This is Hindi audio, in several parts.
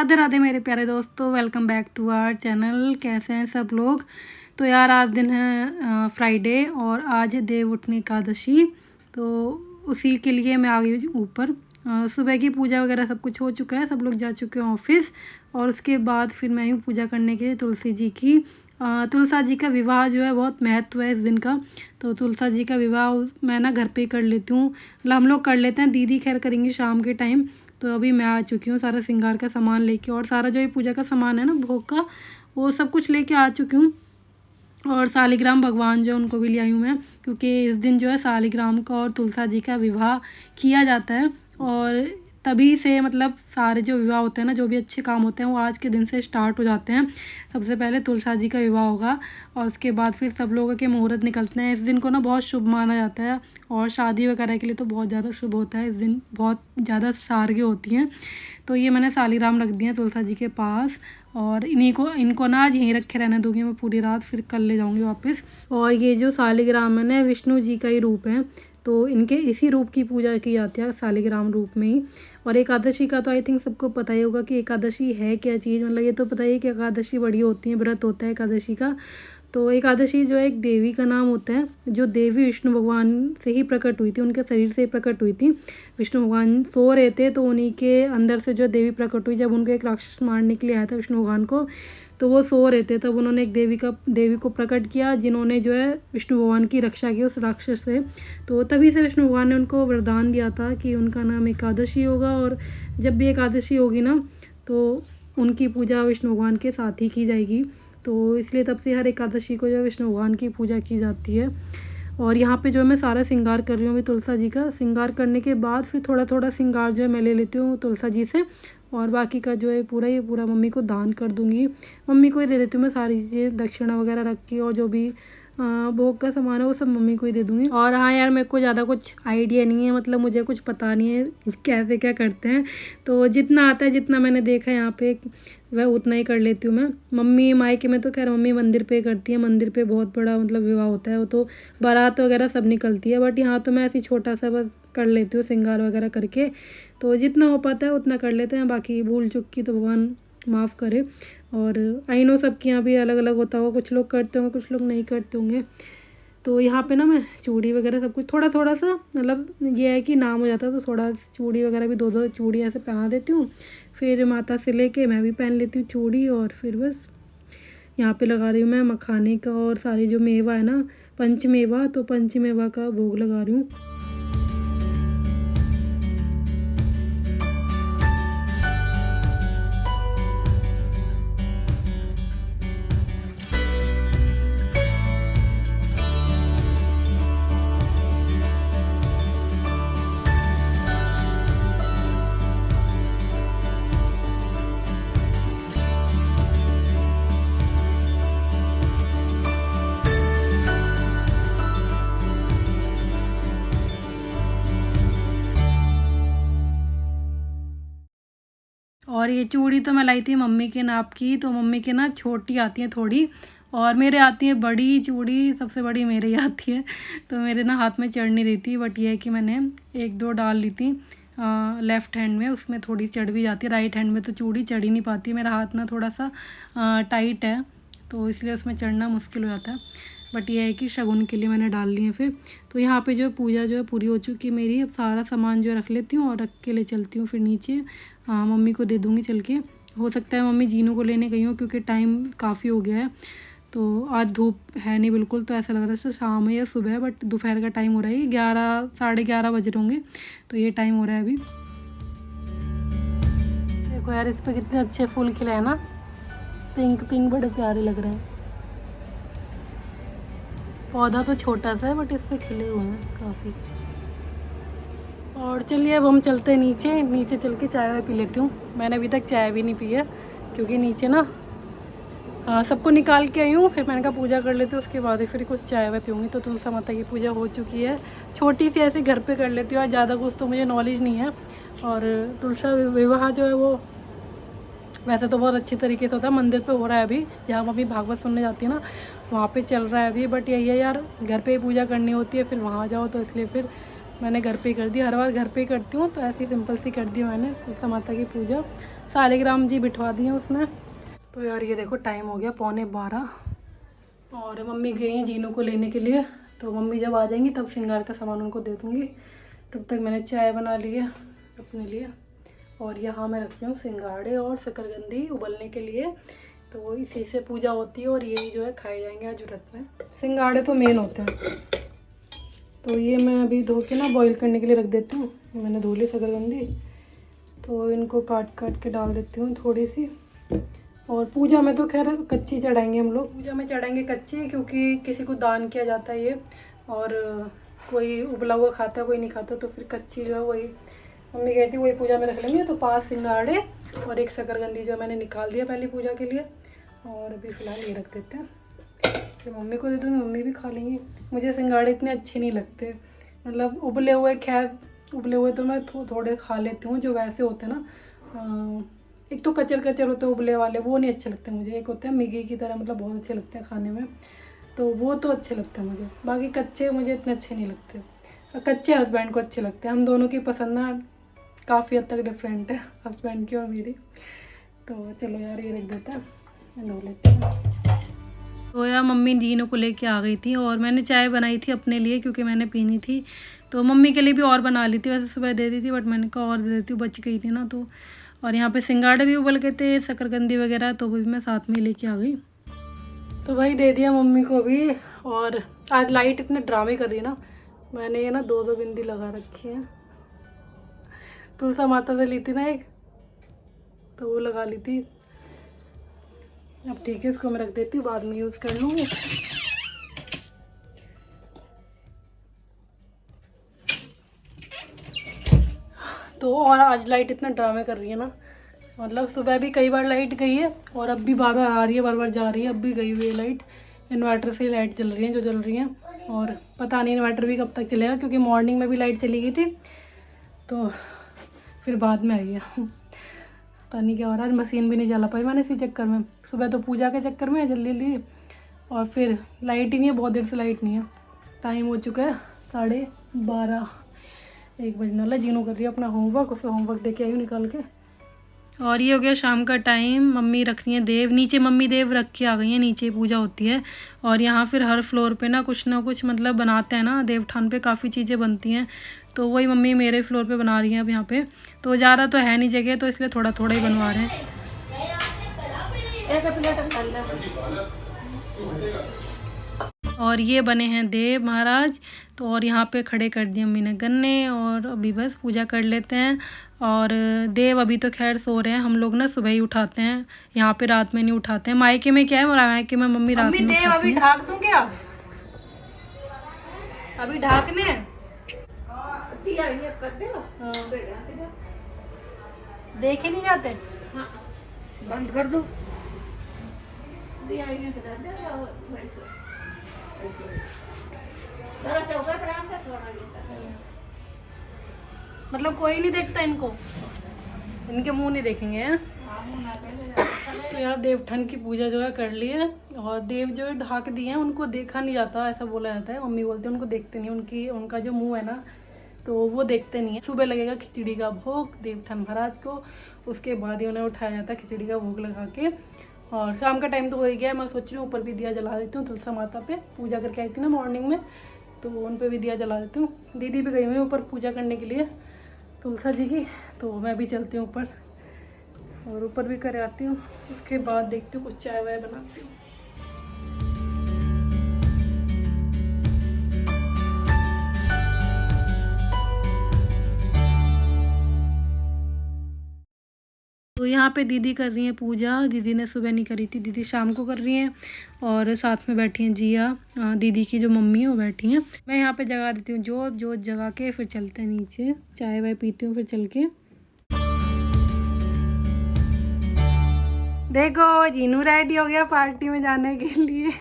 राधे राधे मेरे प्यारे दोस्तों, welcome back to our channel. कैसे हैं सब लोग। तो यार आज दिन है फ्राइडे और आज है देव उठनी एकादशी। तो उसी के लिए मैं आ गई हूँ ऊपर। सुबह की पूजा वगैरह सब कुछ हो चुका है, सब लोग जा चुके हैं ऑफिस। और उसके बाद फिर मैं यूँ पूजा करने के लिए तुलसी जी की। तुलसा जी का विवाह जो है बहुत महत्व है इस दिन का। तो तुलसा जी का विवाह मैं ना घर पे ही कर लेती हूँ, मतलब हम लोग कर लेते हैं। दीदी खैर करेंगी शाम के टाइम। तो अभी मैं आ चुकी हूँ सारा श्रृंगार का सामान लेके, और सारा जो ये पूजा का सामान है ना भोग का, वो सब कुछ लेके आ चुकी हूँ। और सालिग्राम भगवान जो उनको भी ले आई हूँ मैं, क्योंकि इस दिन जो है सालिग्राम का और तुलसा जी का विवाह किया जाता है। और तभी से मतलब सारे जो विवाह होते हैं ना, जो भी अच्छे काम होते हैं वो आज के दिन से स्टार्ट हो जाते हैं। सबसे पहले तुलसा जी का विवाह होगा और उसके बाद फिर सब लोगों के मुहूर्त निकलते हैं। इस दिन को ना बहुत शुभ माना जाता है और शादी वगैरह के लिए तो बहुत ज़्यादा शुभ होता है। इस दिन बहुत ज़्यादा सारगे होती हैं। तो ये मैंने सालिग्राम रख दिए हैं तुलसा जी के पास, और इनको ना आज यहीं रखे रहने दूँगी मैं पूरी रात, फिर कल ले जाऊँगी वापस। और ये जो सालिग्राम है ना, विष्णु जी का ही रूप है। तो इनके इसी रूप की पूजा की जाती है, सालिग्राम रूप में ही। और एकादशी का तो आई थिंक सबको पता ही होगा कि एकादशी है क्या चीज़। मतलब ये तो पता ही है कि एकादशी बड़ी होती है, व्रत होता है एकादशी का। तो एकादशी जो है एक देवी का नाम होता है, जो देवी विष्णु भगवान से ही प्रकट हुई थी, उनके शरीर से ही प्रकट हुई थी। विष्णु भगवान सो रहे थे तो उन्हीं के अंदर से जो देवी प्रकट हुई। जब उनको एक राक्षस मारने के लिए आया था विष्णु भगवान को, तो वो सो रहे थे, तब उन्होंने एक देवी को प्रकट किया, जिन्होंने जो है विष्णु भगवान की रक्षा की उस राक्षस से। तो तभी से विष्णु भगवान ने उनको वरदान दिया था कि उनका नाम एकादशी होगा, और जब भी एकादशी होगी ना तो उनकी पूजा विष्णु भगवान के साथ ही की जाएगी। तो इसलिए तब से हर एकादशी को जो है विष्णु भगवान की पूजा की जाती है। और यहाँ पे जो मैं सारा श्रृंगार कर रही हूँ अभी तुलसा जी का। श्रृंगार करने के बाद फिर थोड़ा थोड़ा श्रृंगार जो है मैं ले लेती हूँ तुलसा जी से, और बाकी का जो है पूरा ये पूरा मम्मी को दान कर दूँगी। मम्मी को ही दे देती हूँ मैं सारी चीज़ें, दक्षिणा वगैरह रख के, और जो भी भोग का सामान है वो सब मम्मी को ही दे दूँगी। और हाँ यार, मेरे को ज़्यादा कुछ आइडिया नहीं है, मतलब मुझे कुछ पता नहीं है कैसे क्या करते हैं। तो जितना आता है, जितना मैंने देखा है यहाँ पे, वह उतना ही कर लेती हूँ मैं। मम्मी मायके में तो खैर मम्मी मंदिर पे करती है, मंदिर पे बहुत बड़ा मतलब विवाह होता है, वो तो बारात वगैरह सब निकलती है। बट यहाँ तो मैं ऐसी छोटा सा बस कर लेती हूँ श्रृंगार वगैरह करके। तो जितना हो पाता है उतना कर लेते हैं, बाकी भूल चुक की तो भगवान माफ़ करे। और आई नो सबके यहाँ भी अलग अलग होता होगा, कुछ लोग करते होंगे कुछ लोग नहीं करते होंगे। तो यहाँ पे ना मैं चूड़ी वगैरह सब कुछ थोड़ा थोड़ा सा, मतलब ये है कि नाम हो जाता है तो थोड़ा चूड़ी वगैरह भी 2-2 चूड़ी ऐसे पहना देती हूँ। फिर माता से लेके मैं भी पहन लेती हूँ चूड़ी, और फिर बस यहाँ पे लगा रही हूँ मैं मखाने का और सारी जो मेवा है ना, पंचमेवा, तो पंचमेवा का भोग लगा रही हूँ। और ये चूड़ी तो मैं लाई थी मम्मी के नाप की, तो मम्मी के ना छोटी आती हैं थोड़ी, और मेरे आती है बड़ी चूड़ी, सबसे बड़ी मेरे ही आती है। तो मेरे ना हाथ में चढ़ नहीं रही थी, बट ये है कि मैंने 1-2 डाल ली थी लेफ़्ट हैंड में, उसमें थोड़ी चढ़ भी जाती है। राइट हैंड में तो चूड़ी चढ़ ही नहीं पाती, मेरा हाथ ना थोड़ा सा टाइट है, तो इसलिए उसमें चढ़ना मुश्किल हो जाता है। बट ये है कि शगुन के लिए मैंने डाल ली है फिर। तो यहाँ पे जो पूजा जो है पूरी हो चुकी है मेरी। अब सारा सामान जो रख लेती हूँ और रख के ले चलती हूँ फिर नीचे। मम्मी को दे दूँगी चल के। हो सकता है मम्मी जीनू को लेने गई हो, क्योंकि टाइम काफ़ी हो गया है। तो आज धूप है नहीं बिल्कुल, तो ऐसा लग रहा है शाम है या सुबह है, बट दोपहर का टाइम हो रहा है, 11 साढ़े 11 बज रहे होंगे। तो ये टाइम हो रहा है अभी। देखो यार, इस पर कितने अच्छे फूल खिले हैं ना, पिंक पिंक, बड़े प्यारे लग रहे हैं। पौधा तो छोटा सा है बट इस पे खिले हुए हैं काफ़ी। और चलिए अब हम चलते हैं नीचे। नीचे चल के चाय वाय पी लेती हूँ। मैंने अभी तक चाय भी नहीं पी है, क्योंकि नीचे ना सबको निकाल के आई हूँ। फिर मैंने कहा पूजा कर लेती हूँ, उसके बाद ही फिर कुछ चाय वाय पीऊँगी। तो तुलसा माता की पूजा हो चुकी है, छोटी सी ऐसे घर पे कर लेती हूँ। और ज़्यादा कुछ तो मुझे नॉलेज नहीं है। और तुलसा विवाह जो है वो वैसे तो बहुत अच्छी तरीके से होता है, मंदिर पे हो रहा है अभी, जहाँ मम्मी भागवत सुनने जाती है ना, वहाँ पे चल रहा है अभी। बट यही है यार, घर पे ही पूजा करनी होती है, फिर वहाँ जाओ, तो इसलिए फिर मैंने घर पे ही कर दी। हर बार घर पे ही करती हूँ, तो ऐसी सिंपल सी कर दी मैंने तुलसा माता की पूजा। सालिग्राम जी बिठवा दिए उसने। तो यार ये देखो टाइम हो गया 11:15 और मम्मी गई हैं जीनू को लेने के लिए। तो मम्मी जब आ जाएंगी तब श्रृंगार का सामान उनको दे दूँगी। तब तक मैंने चाय बना ली है अपने लिए और यहाँ मैं रख रही हूँ सिंगाड़े और शकरकंदी उबलने के लिए। तो इसी से पूजा होती है और यही जो है खाए जाएंगे आज व्रत में। सिंगाड़े तो मेन होते हैं। तो ये मैं अभी धो के ना बॉईल करने के लिए रख देती हूँ। मैंने धो ली शकरकंदी, तो इनको काट काट के डाल देती हूँ थोड़ी सी। और पूजा में तो खैर कच्ची चढ़ाएंगे हम लोग, पूजा में चढ़ाएंगे कच्ची, क्योंकि किसी को दान किया जाता है ये। और कोई उबला हुआ खाता है, कोई नहीं खाता, तो फिर कच्ची जो है वही मम्मी कहती है वही पूजा में रख लेंगे। तो 5 सिंगाड़े और 1 शकरकंदी जो मैंने निकाल दिया पहली पूजा के लिए। और अभी फ़िलहाल ये रख देते हैं, फिर मम्मी को दे दूँगी, मम्मी भी खा लेंगी। मुझे सिंगाड़े इतने अच्छे नहीं लगते, मतलब उबले हुए, खैर उबले हुए तो मैं थोड़े खा लेती हूँ, जो वैसे होते हैं ना, एक तो कचर कचर होते हैं उबले वाले, वो नहीं अच्छे लगते मुझे। एक होते हैं मिगी की तरह, मतलब बहुत अच्छे लगते हैं खाने में, तो वो तो अच्छे लगते हैं मुझे। बाकी कच्चे मुझे इतने अच्छे नहीं लगते। कच्चे हस्बैंड को अच्छे लगते हैं। हम दोनों की पसंद ना काफ़ी हद तक डिफरेंट है, हस्बैंड की और मेरी। तो चलो यार ये रख देते हैं, धो लेते हैं। तो यार मम्मी जीनू को लेके आ गई थी और मैंने चाय बनाई थी अपने लिए क्योंकि मैंने पीनी थी। तो मम्मी के लिए भी और बना ली थी, वैसे सुबह दे दी थी बट मैंने कहा और दे देती हूँ, बच गई थी ना। तो और यहाँ पे सिंगाड़े भी उबल गए थे, शकरकंदी वगैरह, तो वो भी मैं साथ में लेके आ गई। तो भाई दे दिया मम्मी को भी। और आज लाइट इतने ड्रामे कर रही है ना, मैंने ये ना 2-2 बिंदी लगा रखी है। तुलसा माता से ली थी ना एक, तो वो लगा ली थी। अब ठीक है, इसको मैं रख देती हूँ, बाद में यूज़ कर लूँगी। तो और आज लाइट इतना ड्रामे कर रही है ना, मतलब सुबह भी कई बार लाइट गई है और अब भी बार बार आ रही है, बार बार जा रही है। अब भी गई हुई है लाइट। इन्वर्टर से लाइट चल रही है जो चल रही है, और पता नहीं इन्वर्टर भी कब तक चलेगा, क्योंकि मॉर्निंग में भी लाइट चली गई थी, तो फिर बाद में आई है। पता नहीं क्या हो रहा है, मशीन भी नहीं चला पाई मैंने इसी चक्कर में। सुबह तो पूजा के चक्कर में जल्दी ली, और फिर लाइट ही नहीं है, बहुत देर से लाइट नहीं है। टाइम हो चुका है 12:30, 1 बजने वाला। जीनू कर रही है अपना होमवर्क, उसे होमवर्क दे के आई हूँ निकाल के। और ये हो गया शाम का टाइम। मम्मी रख रही हैं देव नीचे, मम्मी देव रख के आ गई हैं, नीचे पूजा होती है। और यहाँ फिर हर फ्लोर पे ना कुछ मतलब बनाते हैं ना, देवठान पे काफ़ी चीज़ें बनती हैं, तो वही मम्मी मेरे फ्लोर पे बना रही हैं अब यहाँ पे। तो ज़्यादा तो है नहीं जगह, तो इसलिए थोड़ा थोड़ा ही बनवा रहे हैं। और ये बने हैं देव महाराज। तो और यहाँ पे खड़े कर दिए मम्मी ने गन्ने, और अभी बस पूजा कर लेते हैं। और देव अभी तो खैर सो रहे हैं, हम लोग ना सुबह ही उठाते हैं, यहाँ पे रात में नहीं उठाते हैं। मायके में क्या है, मायके में मम्मी रात में देव अभी ढाक दूँ क्या? अभी ढाकने देखे नहीं जाते, बंद कर दो। मतलब कोई नहीं देखता इनको, इनके मुंह नहीं देखेंगे हैं? तो यार देवठन की पूजा जो है कर ली है, और देव जो है ढाक दिए हैं, उनको देखा नहीं जाता ऐसा बोला जाता है। मम्मी बोलते हैं उनको देखते नहीं, उनका जो मुंह है ना, तो वो देखते नहीं है। सुबह लगेगा खिचड़ी का भोग देवठन महाराज को, उसके बाद ही उन्हें उठाया जाता है खिचड़ी का भोग लगा के। और शाम का टाइम तो हो ही गया, मैं सोच रही हूँ ऊपर भी दिया जला देती हूँ। तुलसा माता पे पूजा करके आई थी ना मॉर्निंग में, तो उन पे भी दिया जला देती हूँ। दीदी भी गई हुई है ऊपर पूजा करने के लिए तुलसा जी की, तो मैं भी चलती हूँ ऊपर और ऊपर भी कर आती हूँ। उसके बाद देखती हूँ कुछ चाय वाय बनाती हूँ। तो यहाँ पे दीदी कर रही हैं पूजा। दीदी ने सुबह नहीं करी थी, दीदी शाम को कर रही हैं। और साथ में बैठी हैं जिया, दीदी की जो मम्मी है वो बैठी हैं। मैं यहाँ पे जगा देती हूँ जोत जगा के, फिर चलते हैं नीचे, चाय वाय पीती हूँ फिर चल के। देखो जीनू रेडी हो गया पार्टी में जाने के लिए।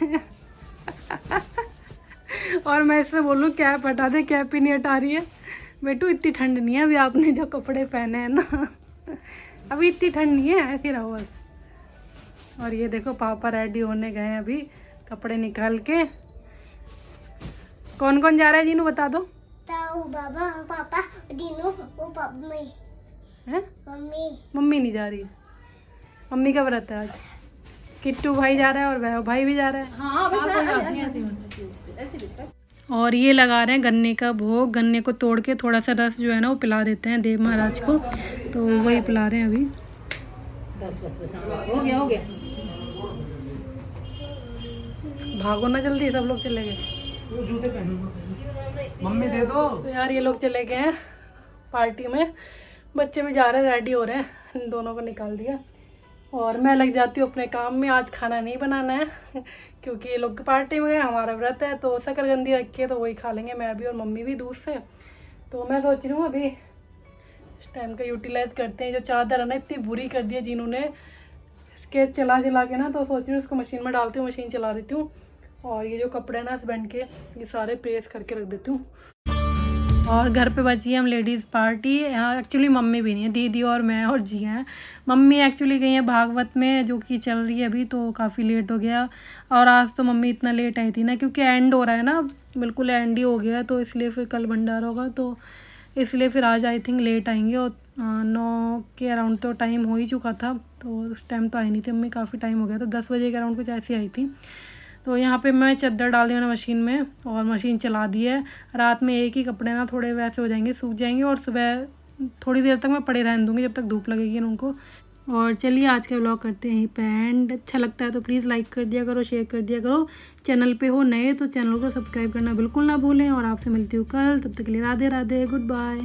और मैं इससे बोलूँ कैप हटा दे, कैप ही नहीं हटा रही है। बेटू इतनी ठंड नहीं है अभी, आपने जो कपड़े पहने हैं ना, अभी इतनी ठंड नहीं है, ऐसे रहो बस। और ये देखो पापा रेडी होने गए हैं अभी, कपड़े निकाल के। कौन कौन जा रहा है जीनू बता दो। ताऊ, बाबा, पापा, दीनू, वो मम्मी। हैं? मम्मी नहीं जा रही, मम्मी का व्रत है आज। किट्टू भाई जा रहा है और वह भाई भी जा रहा है। और ये लगा रहे हैं गन्ने का भोग। गन्ने को तोड़ के थोड़ा सा रस जो है ना वो पिला देते हैं देव महाराज को, तो वही पिला रहे हैं अभी। बस हो गया भागो ना जल्दी, सब लोग चले गए। वो जूते पहनूंगा, मम्मी दे दो। तो यार ये लोग चले गए हैं पार्टी में, बच्चे भी जा रहे हैं, रेडी हो रहे हैं, इन दोनों को निकाल दिया और मैं लग जाती हूँ अपने काम में। आज खाना नहीं बनाना है क्योंकि ये लोग पार्टी में गए, हमारा व्रत है तो शकरकंदी रखी है तो वही खा लेंगे, मैं भी और मम्मी भी दूध से। तो मैं सोच रही हूँ अभी इस टाइम का यूटिलाइज़ करते हैं। जो चादर है ना इतनी बुरी कर दी है जिन्होंने, इसके चला के ना, तो सोच रही हूँ उसको मशीन में डालती हूँ, मशीन चला देती हूँ और ये जो कपड़े हैं ना हस्बैंड के, ये सारे प्रेस करके रख देती हूँ। और घर पे बची है हम लेडीज़ पार्टी। यहाँ एक्चुअली मम्मी भी नहीं है, दीदी और मैं और जी हैं। मम्मी एक्चुअली गई है भागवत में जो कि चल रही है अभी, तो काफ़ी लेट हो गया। और आज तो मम्मी इतना लेट आई थी ना क्योंकि एंड हो रहा है ना, बिल्कुल एंड ही हो गया, तो इसलिए फिर कल भंडारा होगा, तो इसलिए फिर आज आई थिंक लेट आएंगे। और 9 के अराउंड तो टाइम हो ही चुका था, तो उस टाइम तो आई नहीं थी मम्मी, काफ़ी टाइम हो गया, तो 10 बजे के अराउंड कुछ ऐसी आई थी। तो यहाँ पे मैं चादर डाल दी मैंने मशीन में और मशीन चला दी है। रात में एक ही कपड़े ना थोड़े वैसे हो जाएंगे, सूख जाएंगे, और सुबह थोड़ी देर तक मैं पड़े रहने दूँगी जब तक धूप लगेगी उनको। और चलिए आज का व्लॉग करते हैं पे एंड। अच्छा लगता है तो प्लीज़ लाइक कर दिया करो, शेयर कर दिया करो। चैनल पे हो नए तो चैनल को सब्सक्राइब करना बिल्कुल ना भूलें। और आपसे मिलती हूँ कल, तब तक के लिए राधे राधे, गुड बाय।